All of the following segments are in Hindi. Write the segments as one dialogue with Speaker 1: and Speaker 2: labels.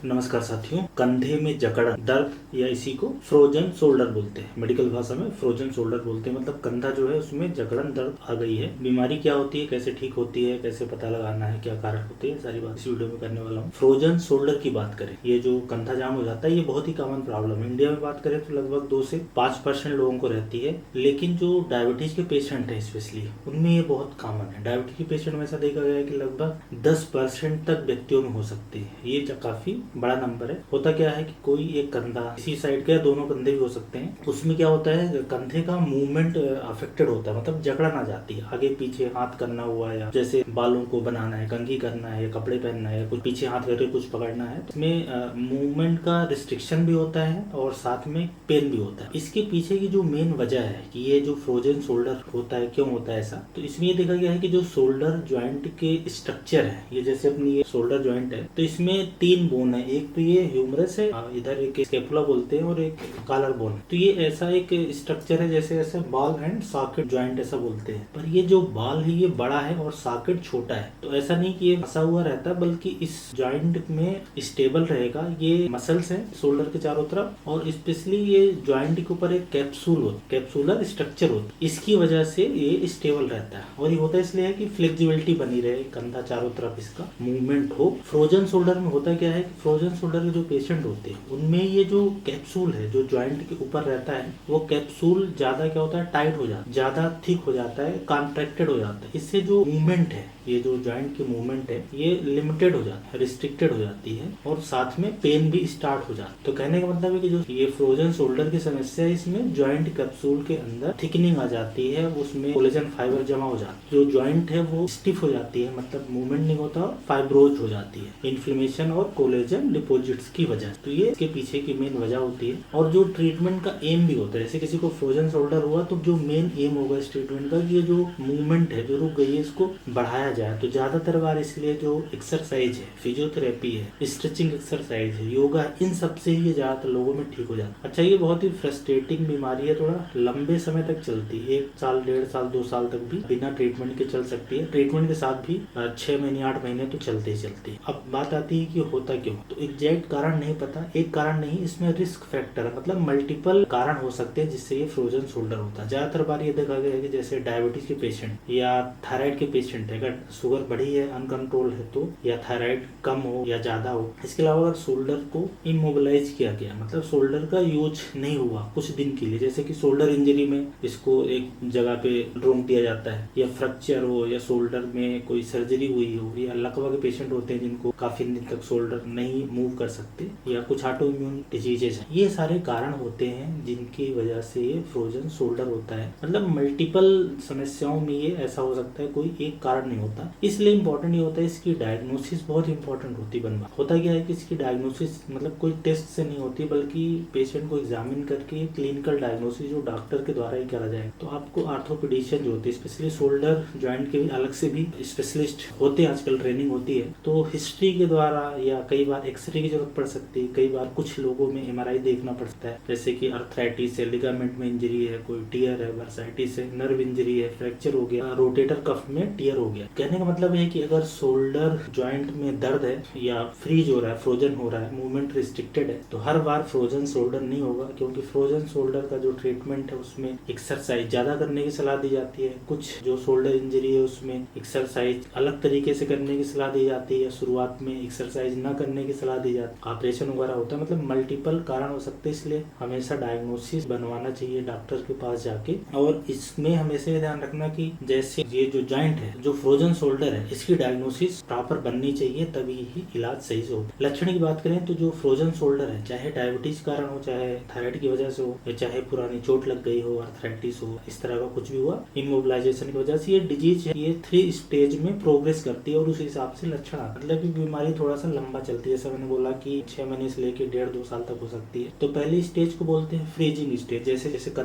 Speaker 1: नमस्कार साथियों। कंधे में जकड़न दर्द या इसी को फ्रोजन शोल्डर बोलते हैं। मेडिकल भाषा में फ्रोजन शोल्डर बोलते हैं। मतलब कंधा जो है उसमें जकड़न दर्द आ गई है। बीमारी क्या होती है, कैसे ठीक होती है, कैसे पता लगाना है, क्या कारण होते हैं, सारी बात इस वीडियो में करने वाला हूँ। फ्रोजन शोल्डर की बात करें, ये जो कंधा जाम हो जाता है ये बहुत ही कॉमन प्रॉब्लम है। इंडिया में बात करें तो लगभग 2 से 5% लोगों को रहती है, लेकिन जो डायबिटीज के पेशेंट है स्पेशली उनमें ये बहुत कॉमन है। डायबिटीज के पेशेंट में ऐसा देखा गया है कि लगभग 10% तक व्यक्तियों में हो सकती है। ये काफी बड़ा नंबर है। होता क्या है कि कोई एक कंधा इसी साइड के या दोनों कंधे भी हो सकते हैं, उसमें क्या होता है कंधे का मूवमेंट अफेक्टेड होता है, मतलब जकड़न आ जाती है। आगे पीछे हाथ करना हुआ या जैसे बालों को बनाना है, कंघी करना है, कपड़े पहनना है, कुछ पीछे हाथ करके कुछ पकड़ना है, तो इसमें मूवमेंट का रिस्ट्रिक्शन भी होता है और साथ में पेन भी होता है। इसके पीछे की जो मेन वजह है कि ये जो फ्रोजन शोल्डर होता है, क्यों होता है ऐसा, तो इसमें ये देखा गया है कि जो शोल्डर ज्वाइंट के स्ट्रक्चर है, ये जैसे अपनी ये शोल्डर ज्वाइंट है तो इसमें 3 बोन है। एक तो ये ह्यूमरस है, इधर एक स्कैपुला बोलते हैं, और एक कॉलर बोन। तो ये ऐसा एक स्ट्रक्चर है जैसे ऐसे बॉल एंड सॉकेट ज्वाइंट ऐसा बोलते हैं। पर ये जो बॉल है ये बड़ा है और सॉकेट छोटा है। तो ऐसा नहीं कि ये फंसा हुआ रहता, बल्कि इस ज्वाइंट में स्टेबल रहेगा। ये मसल्स है शोल्डर के चारों तरफ, और स्पेशली ये ज्वाइंट के ऊपर एक कैप्सूलर स्ट्रक्चर होता है। इसकी वजह से ये स्टेबल रहता है, और ये होता इसलिए है कि फ्लेक्सिबिलिटी बनी रहे, कंधा चारों तरफ इसका मूवमेंट हो। फ्रोजन शोल्डर में होता क्या है कि फ्रोजन शोल्डर के जो पेशेंट होते हैं उनमें ये जो कैप्सूल है जो ज्वाइंट के ऊपर रहता है, वो कैप्सूल ज्यादा क्या होता है, टाइट हो जाता है, ज्यादा थिक हो जाता है, कॉन्ट्रैक्टेड हो जाता है। इससे जो मूवमेंट है, ये जो ज्वाइंट की मूवमेंट है, ये लिमिटेड हो जाती है, रिस्ट्रिक्टेड हो जाती है, और साथ में पेन भी स्टार्ट हो जाता है। तो कहने का मतलब है कि जो ये फ्रोजन शोल्डर की समस्या है, इसमें ज्वाइंट कैप्सूल के अंदर थिकनिंग आ जाती है, उसमें कोलेजन फाइबर जमा हो जाता है, जो ज्वाइंट है वो स्टिफ हो जाती है, मतलब मूवमेंट नहीं होता, फाइब्रोज हो जाती है इन्फ्लेमेशन और कोलेजन डिपॉजिट्स की वजह। तो ये इसके पीछे की मेन वजह होती है। और जो ट्रीटमेंट का एम भी होता है, जैसे किसी को फ्रोजन शोल्डर हुआ तो जो मेन एम होगा इस ट्रीटमेंट का, ये जो मूवमेंट है जो रुक गई है इसको बढ़ाया जाए। तो ज्यादातर बार इसलिए जो एक्सरसाइज है, फिजियोथेरेपी है, स्ट्रेचिंग एक्सरसाइज है, योगा है, इन सब से ही ज्यादातर लोगों में ठीक हो जाता है। अच्छा, ये बहुत ही फ्रस्ट्रेटिंग बीमारी है, थोड़ा लंबे समय तक चलती है, 1 साल 1.5 साल 2 साल तक भी बिना ट्रीटमेंट के चल सकती है। ट्रीटमेंट के साथ भी 6 महीने 8 महीने तो चलते ही चलती है। अब बात आती है कि होता क्यों, तो एग्जैक्ट कारण नहीं पता, एक कारण नहीं, इसमें रिस्क फैक्टर है, मतलब मल्टीपल कारण हो सकते हैं जिससे ये फ्रोजन शोल्डर होता है। ज्यादातर बार ये देखा गया है कि जैसे डायबिटीज के पेशेंट या थायराइड के पेशेंट है, अगर शुगर बढ़ी है, अनकंट्रोल है तो, या थायराइड कम हो या ज्यादा हो, इसके अलावा अगर शोल्डर को इमोबिलाइज किया गया, मतलब शोल्डर का यूज नहीं हुआ कुछ दिन के लिए, जैसे कि शोल्डर इंजरी में इसको एक जगह पे रोक दिया जाता है, या फ्रैक्चर हो, या शोल्डर में कोई सर्जरी हुई हो, या लकवा के पेशेंट होते हैं जिनको काफी दिन तक शोल्डर नहीं मूव कर सकते, या कुछ ऑटो इम्यून डिजीजेस हैं, ये सारे कारण होते हैं जिनकी वजह से ये फ्रोजन शोल्डर होता है। मतलब मल्टीपल समस्याओं में ये ऐसा हो सकता है, कोई एक कारण नहीं होता। इसलिए इम्पोर्टेंट ये होता है, इसकी डायग्नोसिस बहुत इंपॉर्टेंट होती है। होता क्या है कि इसकी डायग्नोसिस मतलब कोई टेस्ट से नहीं होती, बल्कि पेशेंट को एग्जामिन करके क्लिनिकल डायग्नोसिस जो डॉक्टर के द्वारा ही करा जाए। तो आपको आर्थोपेडिशियन जो होती है, स्पेशली शोल्डर ज्वाइंट के भी अलग से भी स्पेशलिस्ट होते हैं, आजकल ट्रेनिंग होती है, तो हिस्ट्री के द्वारा या कई बार एक्सरे की जरूरत पड़ सकती है, कई बार कुछ लोगों में एमआरआई देखना पड़ता है, जैसे कि अर्थराइटिस है, लिगामेंट में इंजरी है, कोई टियर है, वर्साइटिस है, नर्व इंजरी है, फ्रैक्चर हो गया, रोटेटर कफ में टियर हो गया। कहने का मतलब है कि अगर शोल्डर ज्वाइंट में दर्द है या फ्रीज हो रहा है, फ्रोजन हो रहा है, मूवमेंट रिस्ट्रिक्टेड है, तो हर बार फ्रोजन शोल्डर नहीं होगा, क्योंकि फ्रोजन शोल्डर का जो ट्रीटमेंट है उसमें एक्सरसाइज ज्यादा करने की सलाह दी जाती है। कुछ जो शोल्डर इंजरी है उसमें एक्सरसाइज अलग तरीके से करने की सलाह दी जाती है, शुरुआत में एक्सरसाइज न करने की सलाह दी जाती है, ऑपरेशन वगैरह होता है। मतलब मल्टीपल कारण हो सकते हैं, इसलिए हमेशा डायग्नोसिस बनवाना चाहिए डॉक्टर के पास जाके। और इसमें हमेशा ध्यान रखना कि जैसे ये जो जॉइंट है, जो फ्रोजन शोल्डर है, इसकी डायग्नोसिस प्रॉपर बननी चाहिए, तभी ही इलाज सही से हो। लक्षण की बात करें तो जो फ्रोजन शोल्डर है, चाहे डायबिटीज कारण हो, चाहे थायराइड की वजह से हो, या चाहे पुरानी चोट लग गई हो, अर्थराइटिस हो, इस तरह का कुछ भी हुआ, इमोबिलाइजेशन की वजह से, ये डिजीज है, ये 3 स्टेज में प्रोग्रेस करती है और उस हिसाब से लक्षण आते हैं। मतलब कि बीमारी थोड़ा सा लंबा चलती है, जैसे मैंने बोला कि 6 महीने से लेकर 1.5-2 साल तक हो सकती है। तो पहली स्टेज को बोलते हैं फ्रीजिंग स्टेज। जैसे जैसे एक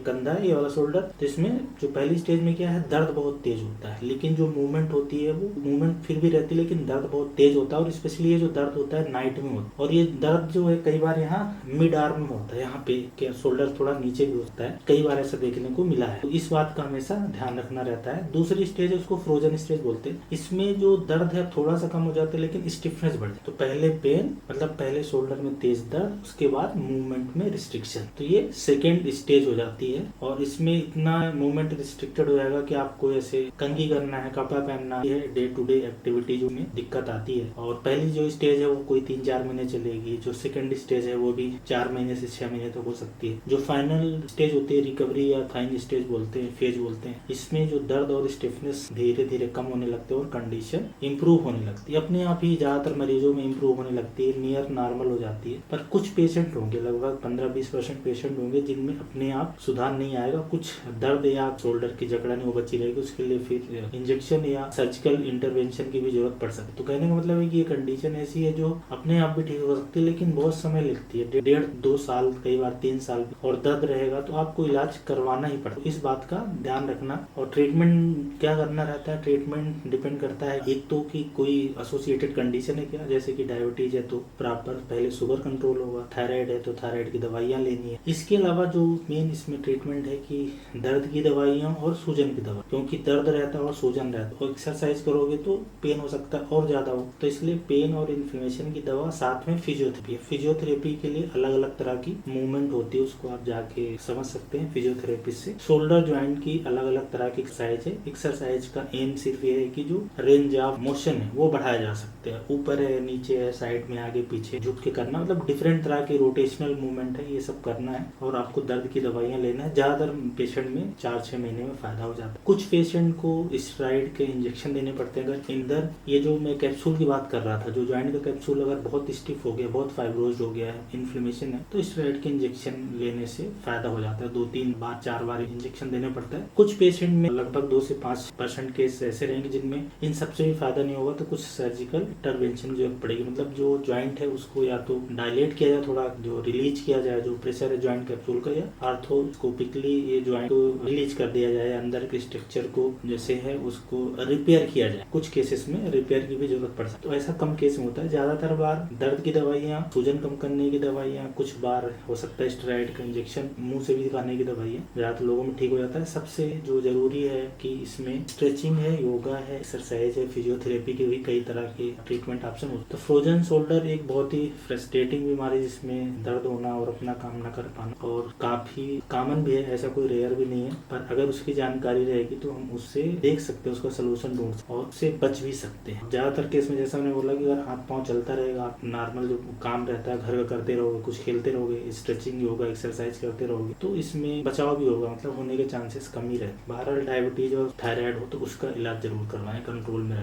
Speaker 1: कंधा है, ये वाला शोल्डर, तो इसमें जो पहली स्टेज में क्या है, दर्द बहुत तेज होता है, लेकिन जो मूवमेंट होती है वो मूवमेंट फिर भी रहती है, लेकिन दर्द बहुत तेज होता है, और स्पेशली ये जो दर्द होता है नाइट में होता है। और ये दर्द जो है कई बार यहाँ मिड आर्म में होता है, यहाँ पे क्या शोल्डर थोड़ा नीचे भी होता है, कई बार ऐसा देखने को मिला है। तो इस बात का हमेशा ध्यान रखना रहता है। दूसरी स्टेज है उसको फ्रोजन स्टेज बोलते हैं। इसमें जो दर्द है थोड़ा सा कम हो जाता है, लेकिन स्टिफनेस बढ़ जाती है। तो पहले पेन मतलब पहले शोल्डर में तेज दर्द, उसके बाद मूवमेंट में रिस्ट्रिक्शन। तो ये सेकेंड स्टेज हो जाती है और इसमें इतना मूवमेंट रिस्ट्रिक्टेड हो जाएगा कि आपको ऐसे कंघी करना है, कपड़ा पहनना है, डे टू डे एक्टिविटीज में दिक्कत आती है। और पहली जो स्टेज है वो कोई 3-4 महीने चलेगी, जो सेकेंड स्टेज है वो भी 4 महीने से 6 महीने तक हो सकती है। जो फाइनल स्टेज होती है रिकवरी या फाइन स्टेज बोलते हैं, फेज बोलते हैं, इसमें जो दर्द और स्टिफनेस धीरे धीरे कम होने लगते हैं और कंडीशन इंप्रूव होने लगती है। अपने आप ही ज्यादातर मरीजों में इंप्रूव होने लगती है, नियर नॉर्मल हो जाती है। पर कुछ पेशेंट होंगे, लगभग 15-20% पेशेंट होंगे जिनमें अपने आप सुधार नहीं आएगा, कुछ दर्द या शोल्डर की जकड़न वो बची रहेगी, उसके लिए फिर इंजेक्शन या सर्जिकल इंटरवेंशन की भी जरूरत पड़ सकती है। तो कहने का मतलब है कि ये कंडीशन ऐसी है जो अपने आप भी ठीक हो सकती है, लेकिन बहुत समय लगती है, 1.5-2 साल, कई बार 3 साल, और दर्द रहेगा तो आपको इलाज करवाना ही पड़ता है। इस बात का ध्यान रखना। और ट्रीटमेंट क्या करना रहता है, ट्रीटमेंट डिपेंड करता है एक तो कि कोई एसोसिएटेड कंडीशन है क्या, जैसे कि डायबिटीज है तो प्रॉपर पहले शुगर कंट्रोल होगा, थायराइड है तो थायराइड की दवाइयाँ लेनी है। इसके अलावा जो मेन इसमें ट्रीटमेंट है कि दर्द की दवाइयाँ और सूजन की दवा, क्योंकि दर्द रहता है और सूजन रहता है, और एक्सरसाइज करोगे तो पेन हो सकता है और ज्यादा हो, तो इसलिए पेन और इन्फ्लेमेशन की दवा, साथ में फिजियोथेरेपी। फिजियोथेरेपी के लिए अलग अलग तरह की मूवमेंट होती है, उसको आप जाके समझ सकते हैं फिजियोथेरेपी से। शोल्डर ज्वाइंट की अलग अलग तरह की एक्सरसाइज है। एक्सरसाइज का एम सिर्फ ये है कि जो रेंज ऑफ मोशन है वो बढ़ाया जा सकते हैं, ऊपर है, नीचे है, साइड में, आगे पीछे झुक के करना, मतलब डिफरेंट तरह की रोटेशनल मूवमेंट है, ये सब करना है। और आपको दर्द की दवाइयाँ लेना है। ज्यादातर पेशेंट में 4-6 महीने में फायदा हो जाता है। कुछ पेशेंट को स्टेरॉइड के इंजेक्शन देने पड़ते हैं। अगर इंदर ये जो मैं कैप्सूल की बात कर रहा था, जो ज्वाइंट का कैप्सूल अगर बहुत स्टिफ हो गया, बहुत फाइब्रोज हो गया है, इन्फ्लेमेशन है, तो स्टेरॉइड के इंजेक्शन लेने से फायदा हो जाता है। 2-3 बार 4 बार इंजेक्शन देने पड़ता है। कुछ पेशेंट में लगभग 2 से 5% केस ऐसे रहेंगे जिनमें इन सबसे भी फायदा नहीं होगा, तो कुछ सर्जिकल इंटरवेंशन की जरूरत पड़ेगी। मतलब जो ज्वाइंट है उसको या तो डायलेट किया जाए, थोड़ा जो रिलीज किया जाए, जो प्रेशर है ज्वाइंट कैप्सूल का, या आर्थोस्कोपिकली ये ज्वाइंट को रिलीज कर दिया जाए, अंदर के स्ट्रक्चर को जैसे है उसको रिपेयर किया जाए। कुछ केसेस में रिपेयर की भी जरूरत पड़ सकती है, तो ऐसा कम केस में होता है। ज्यादातर बार दर्द की दवाइयाँ, सूजन कम करने की दवाइयाँ, कुछ बार हो सकता है स्टेरॉइड का इंजेक्शन, मुंह से भी दिखाने की दवाइयाँ, ज्यादातर लोगों में ठीक हो जाता है। सबसे जो जरूरी है कि इसमें स्ट्रेचिंग है, योगा है, एक्सरसाइज है, फिजियोथेरेपी के भी कई तरह के ट्रीटमेंट ऑप्शन होते हैं। तो फ्रोजन शोल्डर एक बहुत ही फ्रस्ट्रेटिंग बीमारी, जिसमें दर्द होना और अपना काम न कर पाना, और काफी कॉमन भी है, ऐसा कोई रेयर भी नहीं है। पर अगर उसकी जानकारी रहेगी तो हम उससे देख सकते हैं, उसका सोल्यूशन ढूंढ सकते हैं और उससे बच भी सकते हैं। ज्यादातर केस में जैसा मैंने बोला कि अगर हाथ पाँव चलता रहेगा, आप नॉर्मल जो काम रहता है घर का करते रहोगे, कुछ खेलते रहोगे, स्ट्रेचिंग, योगा, एक्सरसाइज करते रहोगे, तो इसमें बचाव भी होगा, मतलब होने के चांसेस कम ही रहते हैं। बहरहाल डायबिटीज और थायराइड हो तो उसका इलाज जरूर करवाएं, कंट्रोल में रखें।